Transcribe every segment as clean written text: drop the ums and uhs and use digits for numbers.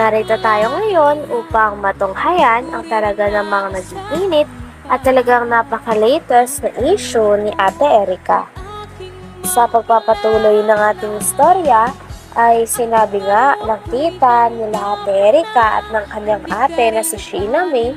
Narito tayo ngayon upang matunghayan ang talaga namang nag-iinit at talagang napaka-latest na issue ni Ate Erica. Sa pagpapatuloy ng ating istorya ay sinabi nga ng tita nila Ate Erica at ng kanyang ate na si Sheila May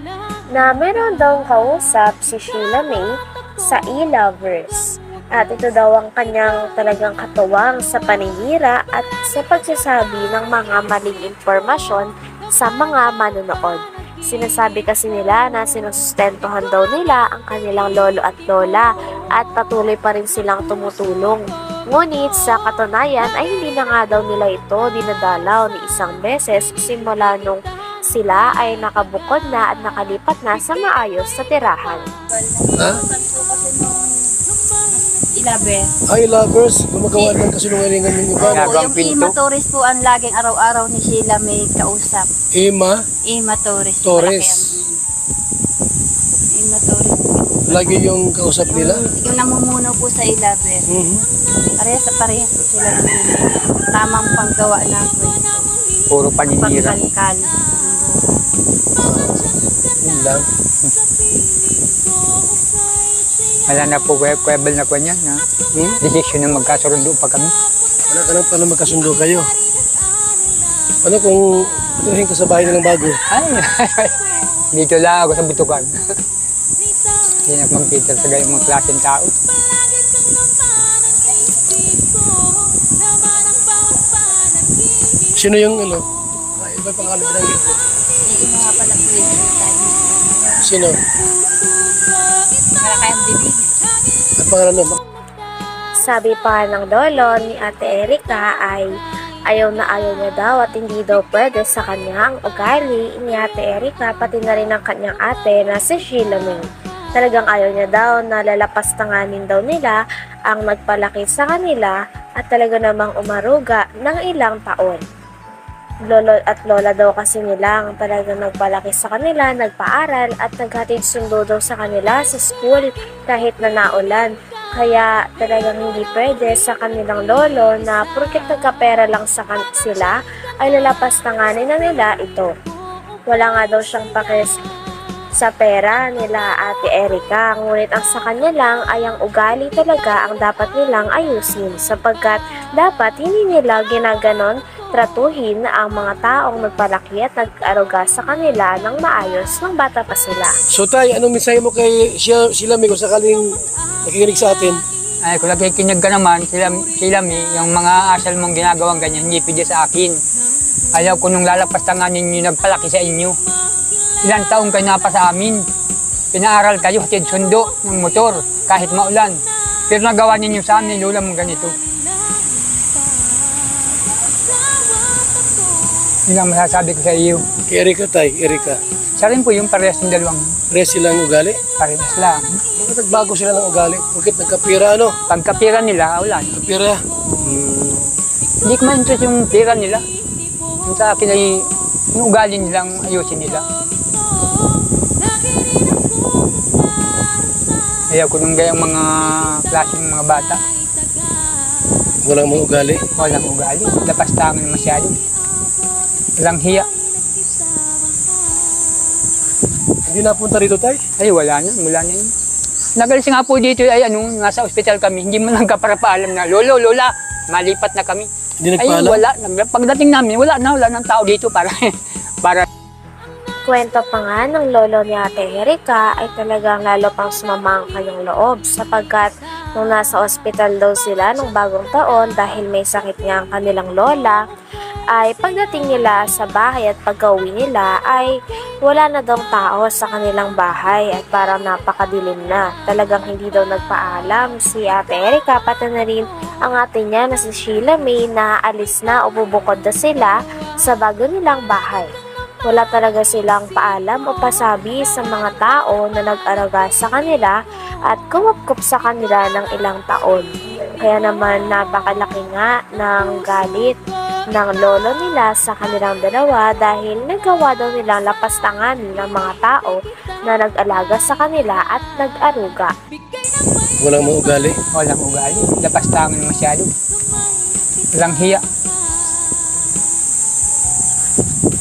na meron daw kausap si Sheila May sa e-lovers. At ito daw ang kanyang talagang katuwang sa paninira at sa pagsasabi ng mga maling impormasyon sa mga manonood. Sinasabi kasi nila na sinusustentuhan daw nila ang kanilang lolo at lola at patuloy pa rin silang tumutulong. Ngunit sa katunayan ay hindi na nga daw nila ito dinadalaw ni isang beses simula nung sila ay nakabukod na at nakalipat na sa maayos sa tirahan. Ha? Ay, lovers, gumagawa ng kasinungalingan yung iba. Yung Ima Torres po ang laging araw-araw ni Sheila may kausap. Ima Ima Torres. Torres. Ima Torres. Lagi yung kausap nila. Yung namumuno po sa Ilaber. Parehas po sila ng tamang panggawa ng kwento. Puro paninira. Pagkalkal. Yun lang. Wala na po kwebel na kanya na desisyon na magkasundo pa kami. Wala ka nang pala magkasundo kayo. Ano kung tuhin ka sa bahay nilang bago? Ay, dito lang ako sa butukan. Hindi na magkita sa gayong mga klaseng tao. Sino yung ano? Ay, iba pangalan binanggit ko. Yung mga pala po yung Sino? para kayang bibig. At pangalan mo? Sabi pa ng lolo ni Ate Erica ay ayaw na ayaw niya daw at hindi daw pwede sa kanyang ugali ni Ate Erica pati na rin ang kanyang ate na si Sheila May. Talagang ayaw niya daw na lalapastanganin daw nila ang nagpalaki sa kanila at talaga namang umaruga ng ilang taon. Lolo at lola daw kasi nila ang talagang nagpalaki sa kanila, nagpaaral at naghatid sundo daw sa kanila sa school kahit na naulan. Kaya talagang hindi pwede sa kanilang lolo na porket nagkapera lang sila ay lalapastanganin na nila ito. Wala nga daw siyang pakis sa pera nila Ate Erica, ngunit ang sa kanya lang ay ang ugali talaga ang dapat nilang ayusin sapagkat dapat hindi nila ginaganon tratuhin ang mga taong nagpalaki at nag-aruga sa kanila ng maayos ng bata pa sila. So tay, anong mensahe mo kay Sheila May kung sakaling nakikinig sa atin? Ay, kung nakikinig ka naman, sila mi, yung mga asal mong ginagawang ganyan, hindi pwede sa akin. Ayaw ko nung lalapastanganin nyo nagpalaki sa inyo. Ilang taong kayo na pa sa amin. Pinaaral kayo, hatid sundo ng motor, kahit maulan. Pero nagawa ninyo sa amin, lula mong ganito. Yun ang masasabi ko sa iyo. Kay Erica tay, Erica. Sa rin po yung parehas ng dalawang Res silang ugali? parehas lang. Bakit nagbago sila ng ugali? Bakit nagkapira ano? Pagkapira nila, wala. Kapira? Hindi ko ma-interest yung pira nila. Yung sa akin ay yung ugali nilang ayusin nila. Ayaw ko nung gayang mga klaseng mga bata. Walang mga ugali? Walang ugali. Lapastangan masyado. Walang hiya. Hindi napunta rito tay? Ay, wala na. Mula na yun. Nagalis nga po dito ay nasa ospital kami. Hindi mo lang kaparapaalam na, Lolo, Lola, malipat na kami. Hindi Ay, nagpaalam? wala. Pagdating namin, wala ng tao dito para Kwento pa nga ng lolo ni Ate Erica ay talagang lalo pang sumama ang kanyang loob sapagkat nung nasa ospital daw sila nung bagong taon dahil may sakit nga ang kanilang lola, ay pagdating nila sa bahay at pag-uwi nila ay wala na daw tao sa kanilang bahay at parang napakadilim na. Talagang hindi daw nagpaalam si Ate Erica pati na rin ang ate niya na si Sheila May na alis na o bubukod na sila sa bago nilang bahay. Wala talaga silang paalam o pasabi sa mga tao na nag-araga sa kanila at kumupkup sa kanila ng ilang taon. Kaya naman napakalaki nga ng galit ng lolo nila sa kanilang dalawa dahil nagawa daw nilang lapastanganin ng mga tao na nag-alaga sa kanila at nag-aruga. Walang mga ugali? walang ugali. Lapastangan masyado. Walang hiya.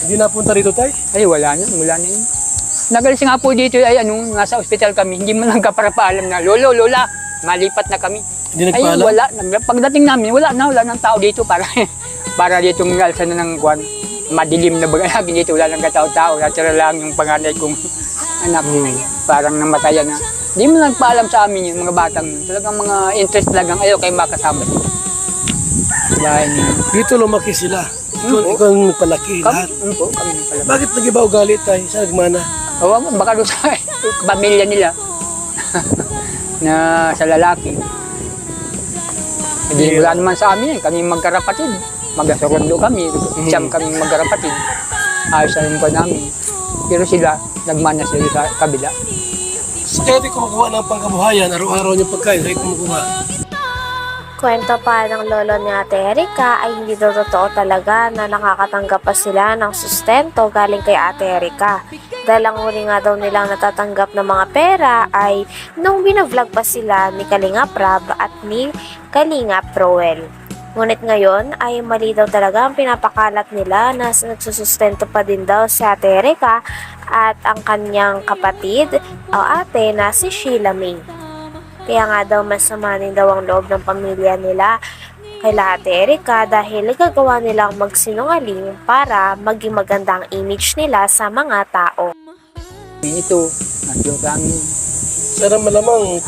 Hindi Hindi napunta rito, tay? Ay, wala na yun. Nagalis nga po dito ay nasa ospital kami, hindi man lang kaparapaalam na, Lolo, Lola, malipat na kami. Hindi Ay, nagpaalam? wala. Pagdating namin, wala nang tao dito para para dito alsan na ng kwan. Madilim na baga lagi dito, wala nang katao-tao. Natira lang yung panganay kong anak, parang namatayan na. Hindi mo nagpaalam sa amin yung mga batang yun. Talagang mga interest talagang ayaw kayo makasama. Dahil, Dito lumaki sila. Ikaw ang nagpalaki lahat. kami nang pala. Bakit nag-iba ugali, tay? Saan nagmana? Baka doon sa pamilya nila na sa lalaki. Hindi wala naman sa amin kami magkarapatid. Magkasurundo kami, siyam kami magkarapatid. Ayos na yung pa namin. Pero sila, nagmana sila sa kabila. Kaya di kumukuha ng pangkabuhayan, araw-araw niyong pagkain, kaya kumukuha. Kwento pa ng lolo ni Ate Erika ay hindi daw totoo talaga na nakakatanggap pa sila ng sustento galing kay Ate Erika. Dahil ang huli nga daw nilang natatanggap ng mga pera ay nung binavlog pa sila ni Kalinga Prab at ni Kalinga Proel. Ngunit ngayon ay mali daw talaga ang pinapakalat nila na nagsusustento pa din daw si Ate Erika at ang kanyang kapatid o ate na si Sheila May. Kaya nga daw masama din daw ang loob ng pamilya nila kay Ate Erika dahil nagagawa nilang magsinungaling para maging magandang image nila sa mga tao. Ito, natlo kami. Sana malamang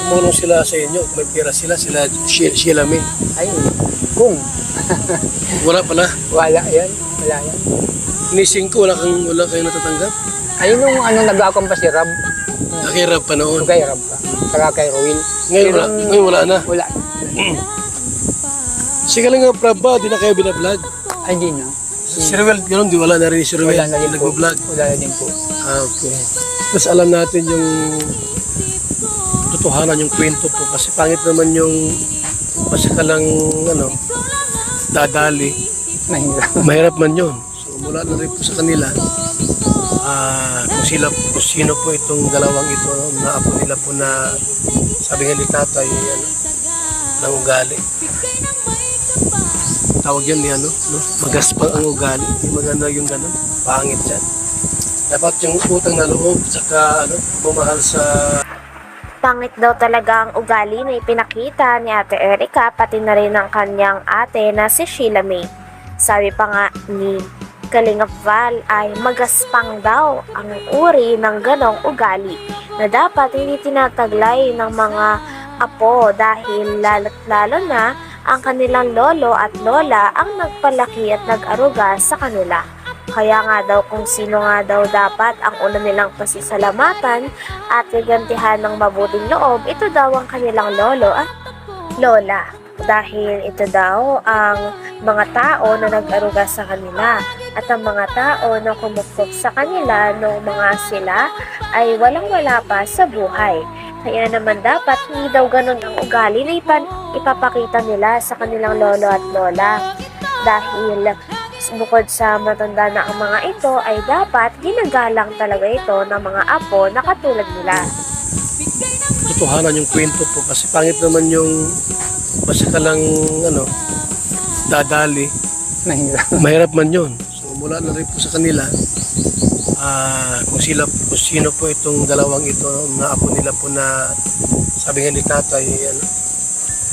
tumulong sila sa inyo. May pera sila Sheila May. Ay, kung Wala pala. wala yan. Nising ko, wala kayong natatanggap. Ayun nung nag-akong pa si Rab. Nakirap pa noon. Kay Rab ka. Saka kay Roel. Ngayon wala na. Wala. Si Kalinga Prab ba, di na kayo binablog? Ay, hindi na. Si Ruel, gano'n, di wala na rin si Ruel. Wala na din po. Nag-vlog. Wala na din po. Okay. Mas alam natin yung totohanan, yung kwento po. Kasi pangit naman yung masakalang dadali. Mahirap. Mahirap man yun. So mula na rin po sa kanila, kung sino po itong dalawang ito, na apo nila po na sabi nga ni tatay, ng ugali. Tawag yan ni magaspang ang ugali. Hindi maganda yung gano'n. Pangit yan. Dapat yung utang na loob, saka bumahal sa... Pangit daw talaga ang ugali na ipinakita ni Ate Erika pati na rin ang kanyang ate na si Sheila May. Sabi pa nga ni Kalinga Val ay magaspang daw ang uri ng ganong ugali na dapat hindi tinataglay ng mga apo dahil lalo na ang kanilang lolo at lola ang nagpalaki at nag-aruga sa kanila. Kaya nga daw kung sino nga daw dapat ang una nilang pasisalamatan at gagantihan ng mabuting loob, ito daw ang kanilang lolo at lola. Dahil ito daw ang mga tao na nag-aruga sa kanila at ang mga tao na kumukop sa kanila noong mga sila ay walang-wala pa sa buhay. Kaya naman dapat hindi daw ganun ang ugali na ipapakita nila sa kanilang lolo at lola. Dahil bukod sa matanda na ang mga ito ay dapat ginagalang talaga ito ng mga apo na katulad nila. Totohanan yung kwento po. Kasi pangit naman yung masakalang dadali. Mahirap. Mahirap man yun. So mula na rin po sa kanila, kung sino po itong dalawang ito na apo nila po na sabi nga ni tatay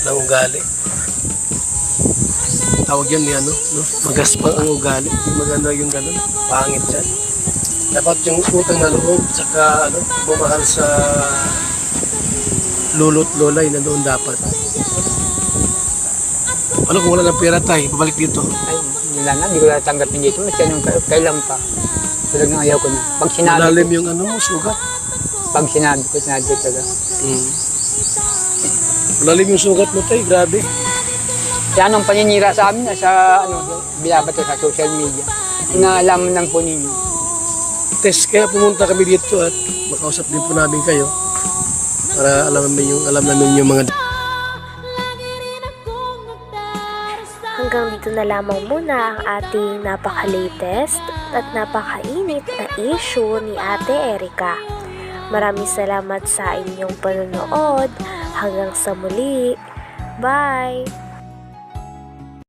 ng ugali. Tawag yan ni magaspang ang ugali. Hindi maganda yung gano'n. Pangit yan. Dapat yung utang na loob, saka bumahal sa lolo't lola, yun na doon dapat. Kung wala ng pera tayo, babalik dito. Ay, hindi ko natanggapin dito. Kailan pa. Talagang ayaw ko na. Pag sinabi Malalim ko, yung sugat. pag sinabi ko talaga. Malalim yung sugat mo tayo, grabe. Kaya anong paninira sa amin, binabato sa social media. Inaalaman lang po ninyo. Test, kaya pumunta kami dito at makausap din po namin kayo para alam namin yung mga... Hanggang dito na lamang muna ang ating napaka-latest at napakainit na issue ni Ate Erika. Maraming salamat sa inyong panonood. Hanggang sa muli. Bye!